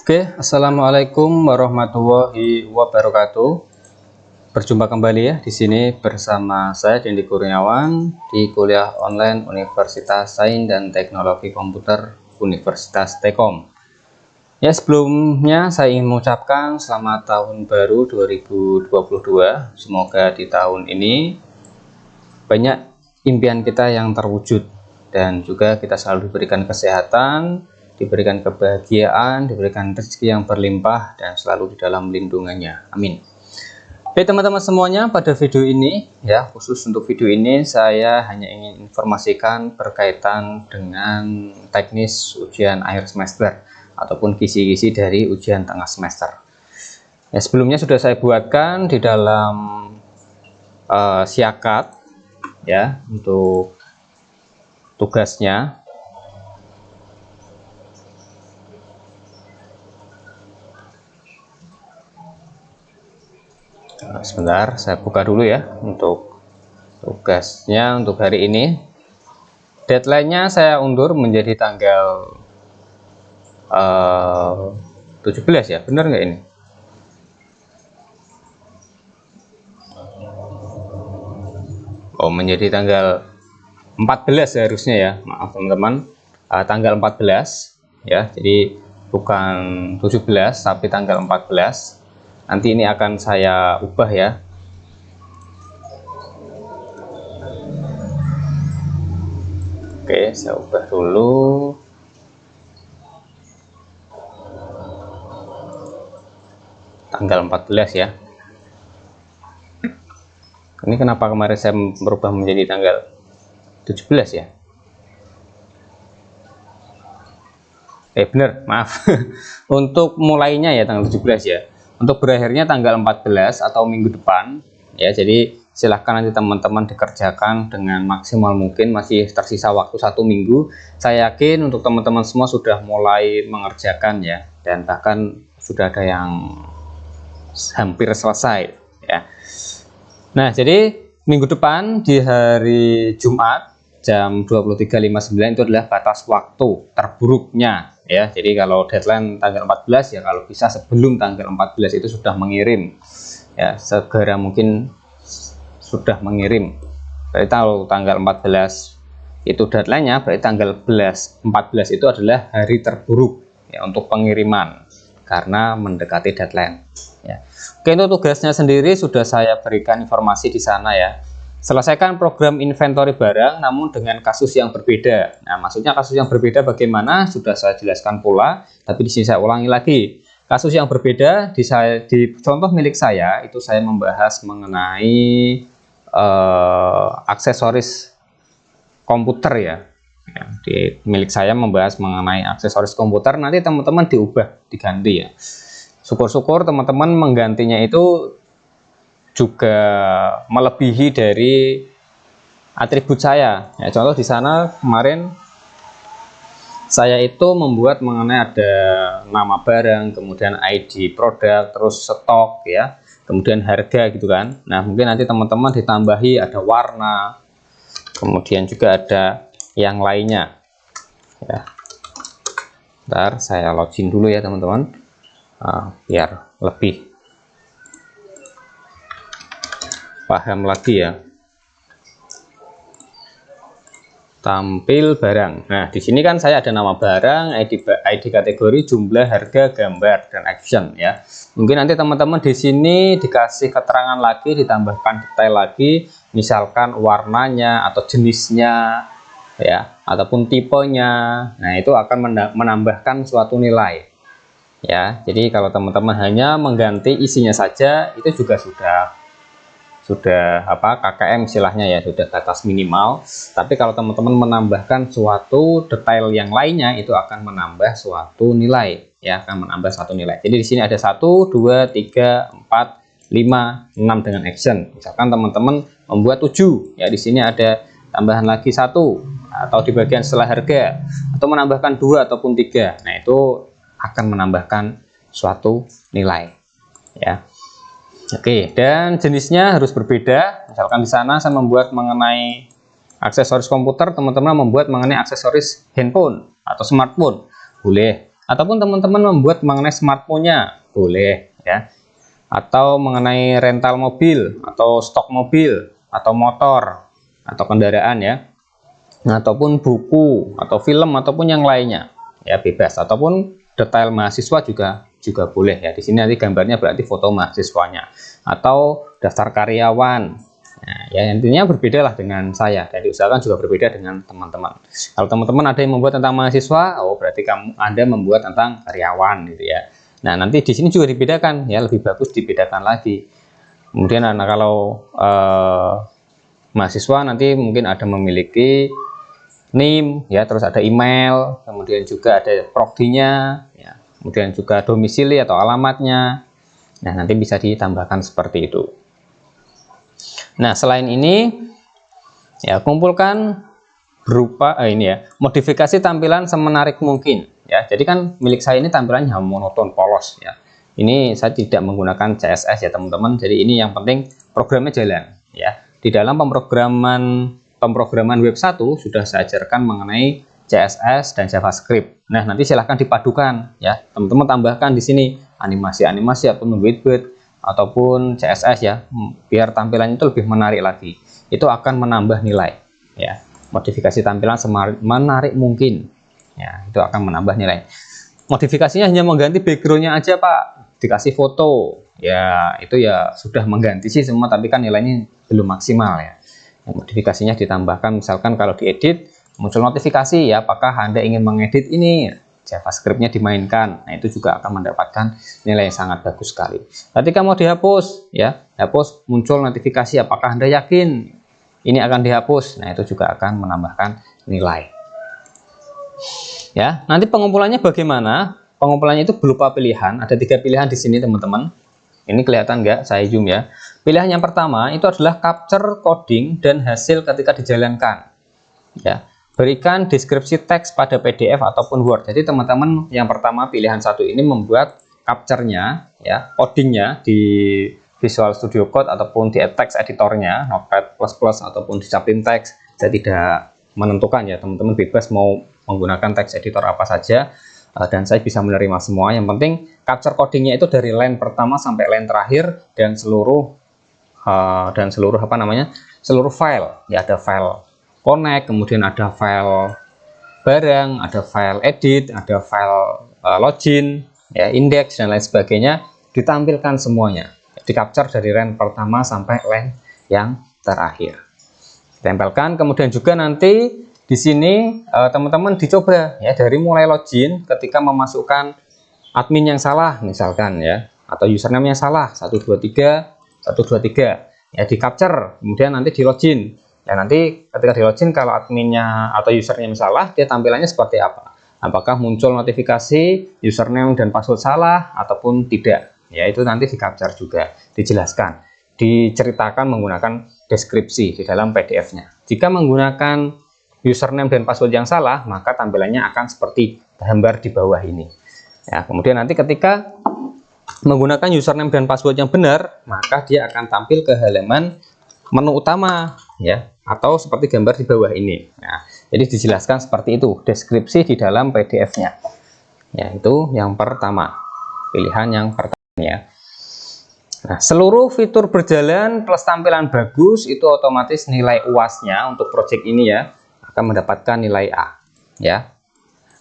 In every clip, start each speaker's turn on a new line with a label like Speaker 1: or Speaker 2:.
Speaker 1: Oke, assalamualaikum warahmatullahi wabarakatuh. Berjumpa kembali ya di sini bersama saya Dendi Kurniawan di kuliah online Universitas Sains dan Teknologi Komputer Universitas Telkom. Ya, sebelumnya saya ingin mengucapkan selamat tahun baru 2022. Semoga di tahun ini banyak impian kita yang terwujud dan juga kita selalu diberikan kesehatan, diberikan kebahagiaan, diberikan rezeki yang berlimpah dan selalu di dalam lindungannya. Amin. Oke teman-teman semuanya, pada video ini ya, khusus untuk video ini saya hanya ingin informasikan berkaitan dengan teknis ujian akhir semester ataupun kisi-kisi dari ujian tengah semester. Ya, sebelumnya sudah saya buatkan di dalam siakat ya untuk tugasnya. Sebentar, saya buka dulu ya untuk tugasnya untuk hari ini. Deadline-nya saya undur menjadi tanggal 17 ya, benar nggak ini? Oh, menjadi tanggal 14 seharusnya ya, maaf teman-teman, tanggal 14 ya, jadi bukan 17 tapi tanggal 14. Nanti ini akan saya ubah ya. Oke, saya ubah dulu. Tanggal 14 ya. Ini kenapa kemarin saya merubah menjadi tanggal 17 ya? Bener, maaf. Untuk mulainya ya tanggal 17 ya. Untuk berakhirnya tanggal 14 atau minggu depan ya. Jadi silahkan nanti teman-teman dikerjakan dengan maksimal mungkin, masih tersisa waktu 1 minggu. Saya yakin untuk teman-teman semua sudah mulai mengerjakan ya, dan bahkan sudah ada yang hampir selesai ya. Nah, jadi minggu depan di hari Jumat jam 23.59 itu adalah batas waktu terburuknya ya. Jadi kalau deadline tanggal 14 ya, kalau bisa sebelum tanggal 14 itu sudah mengirim ya, segera mungkin sudah mengirim. Berarti kalau tanggal 14 itu deadline-nya, berarti tanggal 14 itu adalah hari terburuk ya untuk pengiriman karena mendekati deadline ya. Oke, untuk tugasnya sendiri sudah saya berikan informasi di sana ya. Selesaikan program inventory barang namun dengan kasus yang berbeda. Nah, maksudnya kasus yang berbeda bagaimana sudah saya jelaskan pula, tapi di sini saya ulangi lagi. Kasus yang berbeda di contoh milik saya itu saya membahas mengenai aksesoris komputer ya. Di milik saya membahas mengenai aksesoris komputer, nanti teman-teman diubah, diganti ya. Syukur-syukur teman-teman menggantinya itu juga melebihi dari atribut saya ya. Contoh di sana kemarin saya itu membuat mengenai ada nama barang, kemudian ID produk, terus stok ya, kemudian harga gitu kan. Nah, mungkin nanti teman-teman ditambahi ada warna, kemudian juga ada yang lainnya ya. Ntar saya login dulu ya teman-teman, biar lebih paham lagi ya. Tampil barang. Nah, di sini kan saya ada nama barang, ID kategori, jumlah, harga, gambar, dan action ya. Mungkin nanti teman-teman di sini dikasih keterangan lagi, ditambahkan detail lagi, misalkan warnanya atau jenisnya ya, ataupun tipenya. Nah, itu akan menambahkan suatu nilai ya. Jadi kalau teman-teman hanya mengganti isinya saja itu juga sudah KKM istilahnya ya, sudah batas minimal. Tapi kalau teman-teman menambahkan suatu detail yang lainnya itu akan menambah suatu nilai ya, akan menambah suatu nilai. Jadi di sini ada 1 2 3 4 5 6 dengan action. Misalkan teman-teman membuat 7 ya, di sini ada tambahan lagi 1 atau di bagian setelah harga, atau menambahkan 2 ataupun 3. Nah, itu akan menambahkan suatu nilai ya. Oke, dan jenisnya harus berbeda. Misalkan di sana saya membuat mengenai aksesoris komputer, teman-teman membuat mengenai aksesoris handphone atau smartphone, boleh. Ataupun teman-teman membuat mengenai smartphone-nya, boleh ya. Atau mengenai rental mobil, atau stok mobil, atau motor, atau kendaraan ya. Ataupun buku, atau film, ataupun yang lainnya. Ya, bebas. Ataupun detail mahasiswa juga boleh ya. Di sini nanti gambarnya berarti foto mahasiswanya. Atau daftar karyawan. Nah, ya intinya berbeda lah dengan saya, dan diusahakan juga berbeda dengan teman-teman. Kalau teman-teman ada yang membuat tentang mahasiswa, oh berarti Anda membuat tentang karyawan gitu ya. Nah, nanti di sini juga dibedakan ya, lebih bagus dibedakan lagi. Kemudian kalau mahasiswa nanti mungkin ada memiliki NIM ya, terus ada email, kemudian juga ada prodinya ya, kemudian juga domisili atau alamatnya. Nah, nanti bisa ditambahkan seperti itu. Nah, selain ini ya, kumpulkan berupa ini ya, modifikasi tampilan semenarik mungkin ya. Jadi kan milik saya ini tampilannya monoton, polos ya. Ini saya tidak menggunakan CSS ya teman-teman. Jadi ini yang penting programnya jalan ya. Di dalam pemrograman web 1 sudah saya ajarkan mengenai CSS dan JavaScript. Nah, nanti silahkan dipadukan ya. Teman-teman tambahkan di sini animasi-animasi atau widget ataupun CSS ya, biar tampilannya itu lebih menarik lagi. Itu akan menambah nilai ya. Modifikasi tampilan menarik mungkin ya, itu akan menambah nilai. Modifikasinya hanya mengganti backgroundnya aja Pak, dikasih foto ya, itu ya sudah mengganti sih semua, tapi kan nilainya belum maksimal ya. Modifikasinya ditambahkan, misalkan kalau diedit muncul notifikasi ya, apakah Anda ingin mengedit ini, JavaScript-nya dimainkan. Nah, itu juga akan mendapatkan nilai yang sangat bagus sekali. Ketika mau dihapus ya, hapus muncul notifikasi, apakah Anda yakin ini akan dihapus. Nah, itu juga akan menambahkan nilai ya. Nanti pengumpulannya bagaimana? Pengumpulannya itu berupa pilihan, ada 3 pilihan di sini teman-teman. Ini kelihatan nggak? Saya zoom ya. Pilihan yang pertama itu adalah capture coding dan hasil ketika dijalankan ya. Berikan deskripsi teks pada PDF ataupun Word. Jadi teman-teman yang pertama pilihan 1 ini membuat capture-nya ya, codingnya di Visual Studio Code ataupun di text editornya, Notepad++ ataupun di Chaplin Text. Saya tidak menentukan ya, teman-teman bebas mau menggunakan text editor apa saja, dan saya bisa menerima semua. Yang penting capture codingnya itu dari line pertama sampai line terakhir, dan seluruh seluruh file ya. Ada file connect, kemudian ada file barang, ada file edit, ada file login ya, index dan lain sebagainya, ditampilkan semuanya, di capture dari line pertama sampai line yang terakhir, ditempelkan. Kemudian juga nanti di sini teman-teman dicoba ya, dari mulai login ketika memasukkan admin yang salah misalkan ya, atau username yang salah 123 ya, di capture, kemudian nanti di login ya. Nanti ketika di login, kalau adminnya atau username salah, dia tampilannya seperti apa, apakah muncul notifikasi username dan password salah ataupun tidak ya. Itu nanti di capture juga, dijelaskan, diceritakan menggunakan deskripsi di dalam PDF-nya. Jika menggunakan username dan password yang salah, maka tampilannya akan seperti gambar di bawah ini ya. Kemudian nanti ketika menggunakan username dan password yang benar, maka dia akan tampil ke halaman menu utama ya, atau seperti gambar di bawah ini. Nah, jadi dijelaskan seperti itu deskripsi di dalam PDF-nya ya. Itu yang pertama, pilihan yang pertama ya. Nah, seluruh fitur berjalan plus tampilan bagus, itu otomatis nilai UAS-nya untuk project ini ya akan mendapatkan nilai A ya,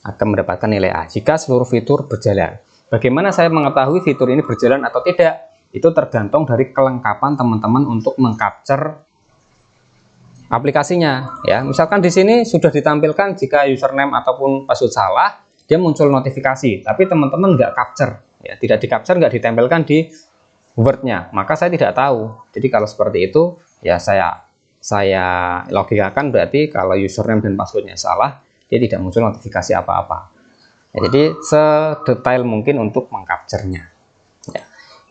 Speaker 1: akan mendapatkan nilai A jika seluruh fitur berjalan. Bagaimana saya mengetahui fitur ini berjalan atau tidak? Itu tergantung dari kelengkapan teman-teman untuk mengcapture aplikasinya ya. Misalkan di sini sudah ditampilkan jika username ataupun password salah, dia muncul notifikasi, tapi teman-teman nggak capture ya, tidak di capture, nggak ditempelkan di Word-nya, maka saya tidak tahu. Jadi kalau seperti itu ya, saya logikakan berarti kalau username dan passwordnya salah, dia tidak muncul notifikasi apa-apa ya. Jadi sedetail mungkin untuk mengcapture-nya ya.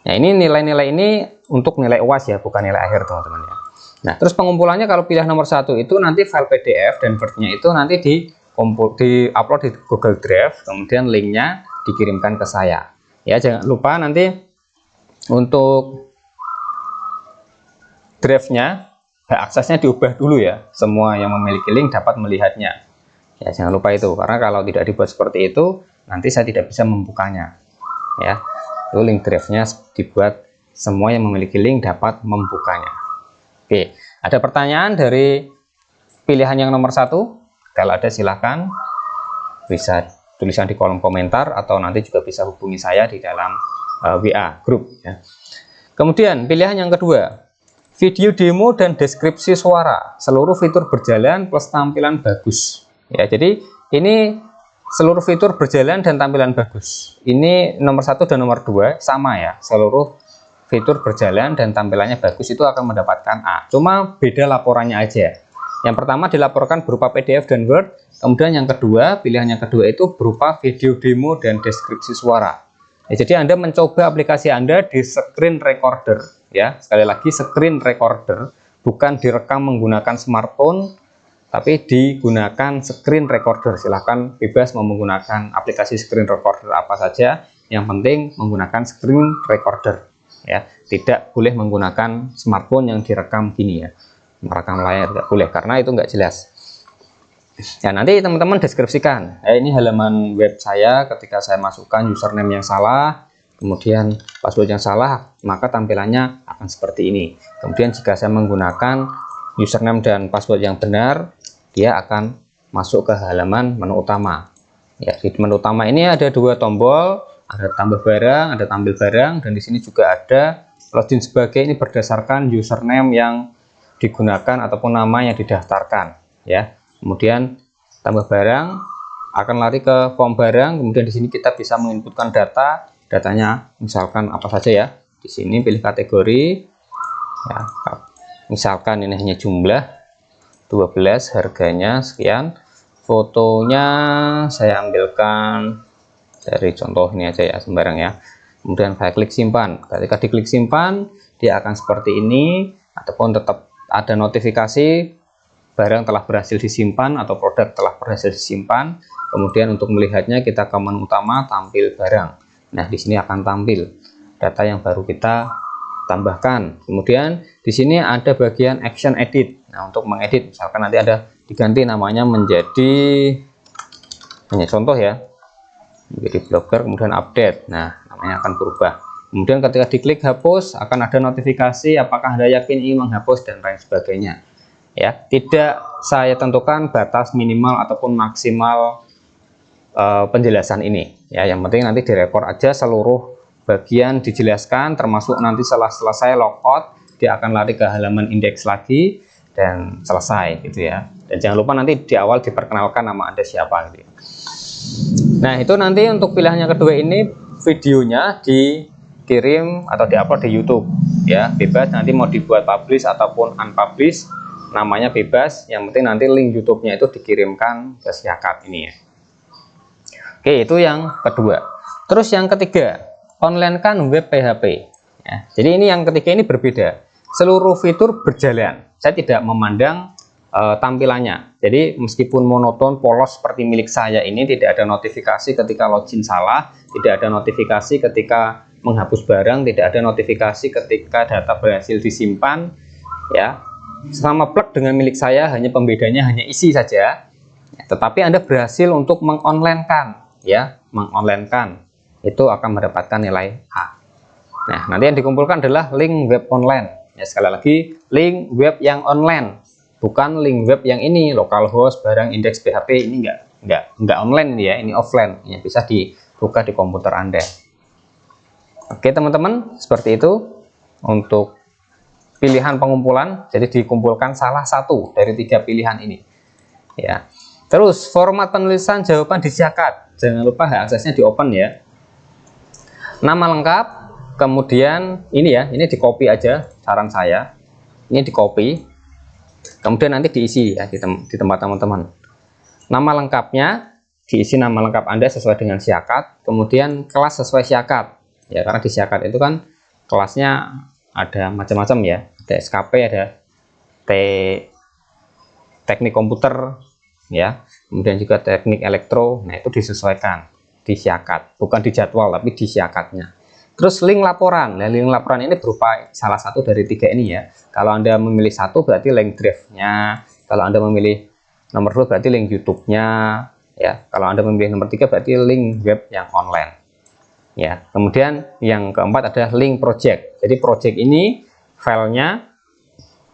Speaker 1: Nah, ini nilai-nilai ini untuk nilai UAS ya, bukan nilai akhir teman-teman ya. Nah, terus pengumpulannya kalau pilih nomor 1 itu nanti file PDF dan Word-nya itu nanti di-upload di Google Drive, kemudian linknya dikirimkan ke saya ya. Jangan lupa nanti untuk drive-nya hak aksesnya diubah dulu ya, semua yang memiliki link dapat melihatnya Ya, jangan lupa itu, karena kalau tidak dibuat seperti itu nanti saya tidak bisa membukanya. Ya, itu link drive-nya dibuat semua yang memiliki link dapat membukanya. Oke, ada pertanyaan dari pilihan yang nomor 1? Kalau ada silahkan bisa tulisan di kolom komentar atau nanti juga bisa hubungi saya di dalam WA grup ya. Kemudian pilihan yang kedua, video demo dan deskripsi suara, seluruh fitur berjalan plus tampilan bagus ya. Jadi ini seluruh fitur berjalan dan tampilan bagus, ini nomor 1 dan nomor 2 sama ya, seluruh fitur berjalan dan tampilannya bagus itu akan mendapatkan A, cuma beda laporannya aja. Yang pertama dilaporkan berupa PDF dan Word, kemudian yang kedua, pilihan yang kedua itu berupa video demo dan deskripsi suara. Ya, jadi Anda mencoba aplikasi Anda di screen recorder ya, sekali lagi screen recorder, bukan direkam menggunakan smartphone tapi digunakan screen recorder. Silahkan bebas mau menggunakan aplikasi screen recorder apa saja, yang penting menggunakan screen recorder ya, tidak boleh menggunakan smartphone yang direkam gini ya, merekam layar tidak boleh karena itu nggak jelas. Ya, nanti teman-teman deskripsikan. Ini halaman web saya, ketika saya masukkan username yang salah, kemudian password yang salah, maka tampilannya akan seperti ini. Kemudian jika saya menggunakan username dan password yang benar, dia akan masuk ke halaman menu utama. Ya, di menu utama ini ada 2 tombol, ada tambah barang, ada tampil barang, dan di sini juga ada login sebagai, ini berdasarkan username yang digunakan ataupun nama yang didaftarkan ya. Kemudian tambah barang akan lari ke form barang, kemudian di sini kita bisa menginputkan datanya misalkan apa saja ya. Di sini pilih kategori ya, misalkan ini hanya jumlah 12, harganya sekian, fotonya saya ambilkan dari contoh ini aja ya, sembarang ya. Kemudian saya klik simpan. Ketika diklik simpan, dia akan seperti ini, ataupun tetap ada notifikasi barang telah berhasil disimpan atau produk telah berhasil disimpan. Kemudian untuk melihatnya kita ke menu utama, tampil barang. Nah, di sini akan tampil data yang baru kita tambahkan. Kemudian di sini ada bagian action edit. Nah, untuk mengedit misalkan nanti ada diganti namanya menjadi, hanya contoh ya, menjadi blogger, kemudian update. Nah, namanya akan berubah. Kemudian ketika diklik hapus akan ada notifikasi apakah Anda yakin ingin menghapus dan lain sebagainya. Ya, tidak saya tentukan batas minimal ataupun maksimal penjelasan ini. Ya, yang penting nanti direkord aja seluruh bagian dijelaskan, termasuk nanti setelah selesai logout dia akan lari ke halaman indeks lagi dan selesai gitu ya. Dan jangan lupa nanti di awal diperkenalkan nama Anda siapa gitu ya. Nah, itu nanti untuk pilihan yang kedua ini videonya dikirim atau diupload di YouTube ya, bebas nanti mau dibuat publish ataupun unpublish, namanya bebas, yang penting nanti link YouTube-nya itu dikirimkan ke Siakat ini ya. Oke, itu yang kedua. Terus yang ketiga, online kan web PHP ya. Jadi ini yang ketiga ini berbeda, seluruh fitur berjalan, saya tidak memandang tampilannya. Jadi meskipun monoton polos seperti milik saya ini, tidak ada notifikasi ketika login salah, tidak ada notifikasi ketika menghapus barang, tidak ada notifikasi ketika data berhasil disimpan ya. Sama plug dengan milik saya, hanya pembedanya hanya isi saja. Tetapi Anda berhasil untuk mengonlinekan ya, mengonlinekan, itu akan mendapatkan nilai A. Nah, nanti yang dikumpulkan adalah link web online. Ya, sekali lagi link web yang online, bukan link web yang ini localhost barang indeks PHP, ini enggak online ini ya, ini offline ya, bisa dibuka di komputer Anda. Oke teman-teman, seperti itu untuk pilihan pengumpulan. Jadi dikumpulkan salah satu dari 3 pilihan ini ya. Terus format penulisan jawaban di Siakat, jangan lupa hak aksesnya di open ya. Nama lengkap, kemudian ini ya, ini di copy aja, saran saya ini di copy, kemudian nanti diisi ya di tempat teman-teman. Nama lengkapnya diisi, nama lengkap Anda sesuai dengan Siakat, kemudian kelas sesuai Siakat ya, karena di Siakat itu kan kelasnya ada macam-macam ya, ada SKP, ada teknik komputer ya, kemudian juga teknik elektro. Nah, itu disesuaikan di Siakat, bukan di jadwal tapi di Siakatnya. Terus link laporan. Nah, link laporan ini berupa salah satu dari 3 ini ya. Kalau Anda memilih satu berarti link drive-nya, kalau Anda memilih Nomor 2 berarti link YouTube-nya ya. Kalau Anda memilih nomor 3 berarti link web yang online. Ya. Kemudian yang keempat adalah link project. Jadi project ini filenya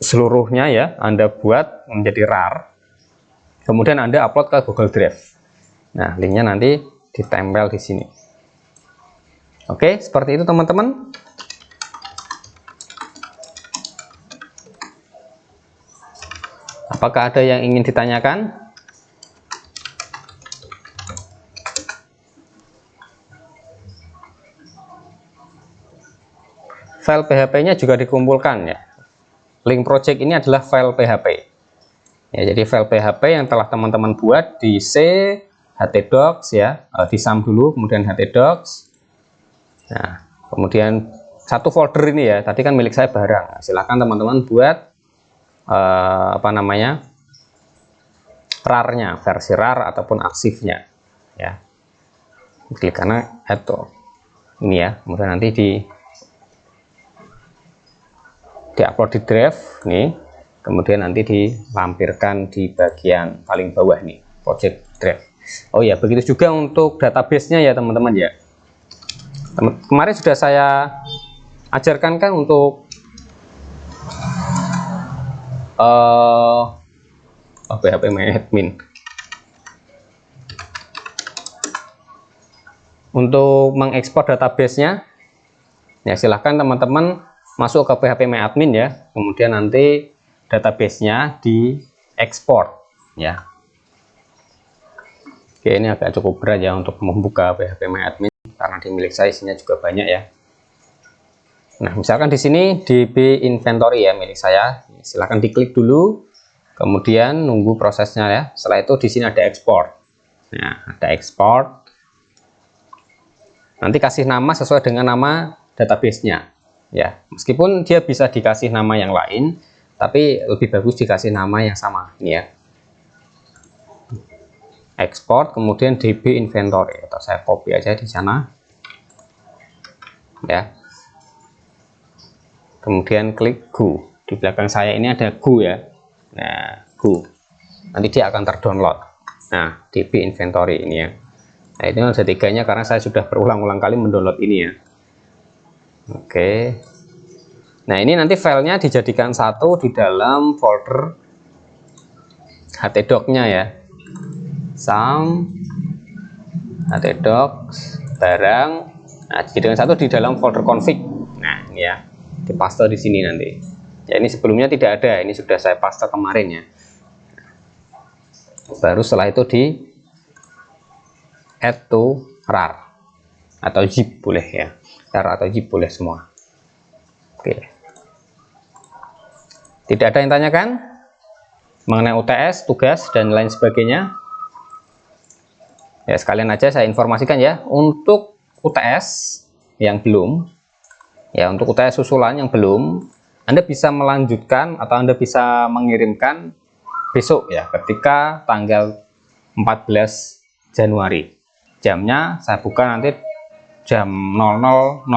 Speaker 1: seluruhnya ya Anda buat menjadi RAR. Kemudian Anda upload ke Google Drive. Nah, linknya nanti ditempel di sini. Oke, seperti itu teman-teman. Apakah ada yang ingin ditanyakan? File PHP-nya juga dikumpulkan ya. Link project ini adalah file PHP. Ya, jadi file PHP yang telah teman-teman buat di C, htdocs ya, di sum dulu, kemudian htdocs. Nah, kemudian satu folder ini ya, tadi kan milik saya barang. Silahkan teman-teman buat RAR-nya, versi RAR ataupun arsipnya ya. Klik karena itu ini ya, kemudian nanti diupload di drive nih, kemudian nanti dilampirkan di bagian paling bawah nih, project drive. Oh ya, begitu juga untuk database-nya ya teman-teman ya. Kemarin sudah saya ajarkan kan untuk PHP admin. Untuk mengekspor database-nya, ya silahkan teman-teman masuk ke PHP admin ya. Kemudian nanti database-nya diekspor ya. Oke, ini agak cukup berat ya untuk membuka PHP admin karena di milik saya isinya juga banyak ya. Nah, misalkan di sini DB inventory ya milik saya. Silahkan diklik dulu, kemudian nunggu prosesnya ya. Setelah itu di sini ada ekspor. Nah, ada ekspor. Nanti kasih nama sesuai dengan nama database-nya ya. Meskipun dia bisa dikasih nama yang lain, tapi lebih bagus dikasih nama yang sama ini ya. Ekspor, kemudian DB inventory, atau saya copy aja di sana ya. Kemudian klik go. Di belakang saya ini ada go ya. Nah, go. Nanti dia akan terdownload. Nah, DB inventory ini ya. Nah, ini ada tiganya karena saya sudah berulang-ulang kali mendownload ini ya. Oke. Nah, ini nanti filenya dijadikan satu di dalam folder htdoc-nya ya. Sum htdocs barang. Nah, dijadikan satu di dalam folder config. Nah, ini ya. Dipaste di sini nanti. Ya, ini sebelumnya tidak ada, ini sudah saya paste kemarin ya. Baru setelah itu di add to RAR atau zip boleh ya. RAR atau zip boleh semua. Oke. Tidak ada yang tanyakan mengenai UTS, tugas dan lain sebagainya? Ya, sekalian aja saya informasikan ya, untuk UTS yang belum ya, untuk UTS susulan yang belum, Anda bisa melanjutkan atau Anda bisa mengirimkan besok ya, ketika tanggal 14 Januari. Jamnya saya buka nanti jam 00.01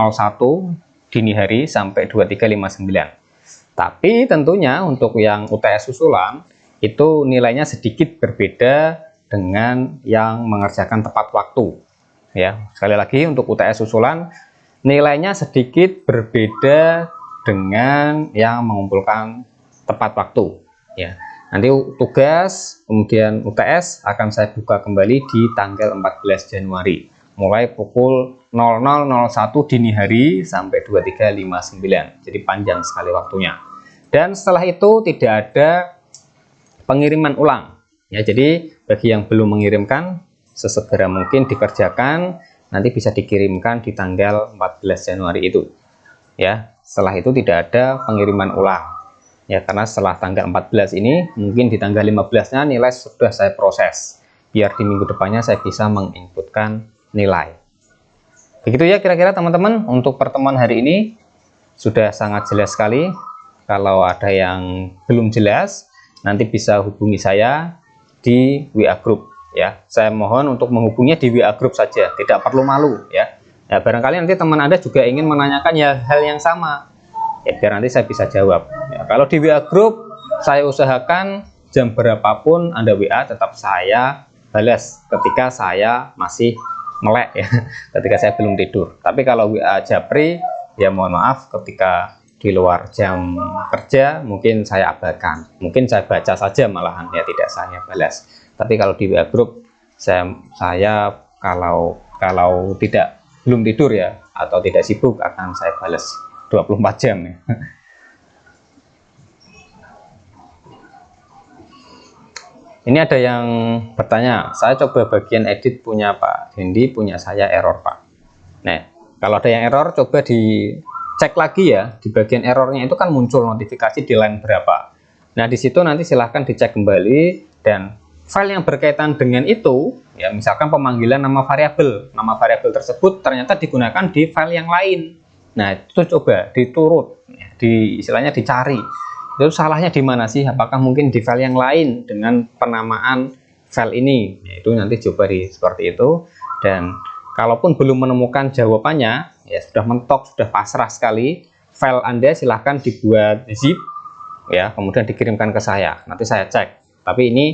Speaker 1: dini hari sampai 23.59. Tapi tentunya untuk yang UTS susulan itu nilainya sedikit berbeda dengan yang mengerjakan tepat waktu ya. Sekali lagi, untuk UTS susulan nilainya sedikit berbeda dengan yang mengumpulkan tepat waktu ya. Nanti tugas kemudian UTS akan saya buka kembali di tanggal 14 Januari mulai pukul 00.01 dini hari sampai 23.59. Jadi panjang sekali waktunya. Dan setelah itu tidak ada pengiriman ulang ya. Jadi bagi yang belum mengirimkan, sesegera mungkin dikerjakan, nanti bisa dikirimkan di tanggal 14 Januari itu ya. Setelah itu tidak ada pengiriman ulang ya, karena setelah tanggal 14 ini mungkin di tanggal 15 nya nilai sudah saya proses, biar di minggu depannya saya bisa menginputkan nilai. Begitu ya kira-kira teman-teman. Untuk pertemuan hari ini sudah sangat jelas sekali. Kalau ada yang belum jelas, nanti bisa hubungi saya di WA group ya. Saya mohon untuk menghubunginya di WA group saja, tidak perlu malu ya. Ya, barangkali nanti teman Anda juga ingin menanyakan ya hal yang sama ya, biar nanti saya bisa jawab ya. Kalau di WA group saya usahakan jam berapapun Anda WA tetap saya balas ketika saya masih melek ya, ketika saya belum tidur. Tapi kalau WA japri ya mohon maaf, ketika di luar jam kerja mungkin saya abaikan, mungkin saya baca saja malahan ya, tidak saya balas. Tapi kalau di WA grup saya kalau tidak belum tidur ya atau tidak sibuk akan saya balas 24 jam ya. Ini ada yang bertanya, saya coba bagian edit punya Pak Hendy, punya saya error Pak. Nah, kalau ada yang error coba dicek lagi ya, di bagian errornya itu kan muncul notifikasi di line berapa. Nah, di situ nanti silahkan dicek kembali, dan file yang berkaitan dengan itu, ya misalkan pemanggilan nama variabel tersebut ternyata digunakan di file yang lain. Nah, itu coba diturut, istilahnya dicari. Itu salahnya di mana sih? Apakah mungkin di file yang lain dengan penamaan file ini? Ya, itu nanti coba seperti itu. Dan kalaupun belum menemukan jawabannya, ya sudah mentok, sudah pasrah sekali, file Anda silahkan dibuat zip, ya kemudian dikirimkan ke saya. Nanti saya cek. Tapi ini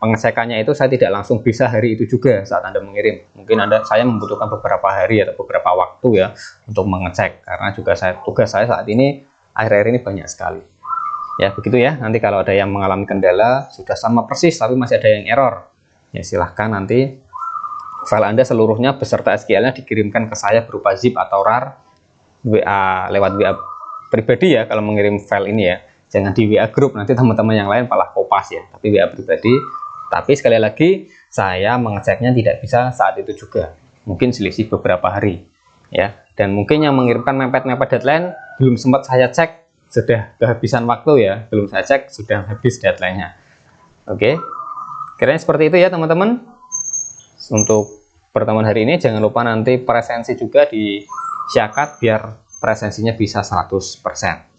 Speaker 1: pengecekannya itu saya tidak langsung bisa hari itu juga saat Anda mengirim. Mungkin saya membutuhkan beberapa hari atau beberapa waktu ya untuk mengecek, karena juga tugas saya saat ini akhir-akhir ini banyak sekali. Ya begitu ya. Nanti kalau ada yang mengalami kendala sudah sama persis tapi masih ada yang error, ya silahkan nanti file Anda seluruhnya beserta SQL-nya dikirimkan ke saya berupa zip atau RAR, lewat WA pribadi ya kalau mengirim file ini ya. Jangan di WA grup, nanti teman-teman yang lain malah kopas ya, tapi WA pribadi. Tapi sekali lagi saya mengeceknya tidak bisa saat itu juga, mungkin selisih beberapa hari ya. Dan mungkin yang mengirimkan mepet-mepet deadline belum sempat saya cek, sudah kehabisan waktu ya, belum saya cek sudah habis deadline-nya. Oke, kira-kira seperti itu ya teman-teman. Untuk pertemuan hari ini jangan lupa nanti presensi juga di Syakat biar presensinya bisa 100%.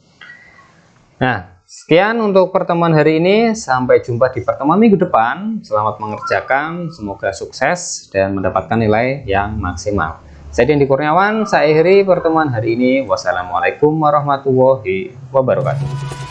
Speaker 1: Nah, sekian untuk pertemuan hari ini. Sampai jumpa di pertemuan minggu depan. Selamat mengerjakan, semoga sukses dan mendapatkan nilai yang maksimal. Saya Dendi Kurniawan, saya akhiri pertemuan hari ini. Wassalamualaikum warahmatullahi wabarakatuh.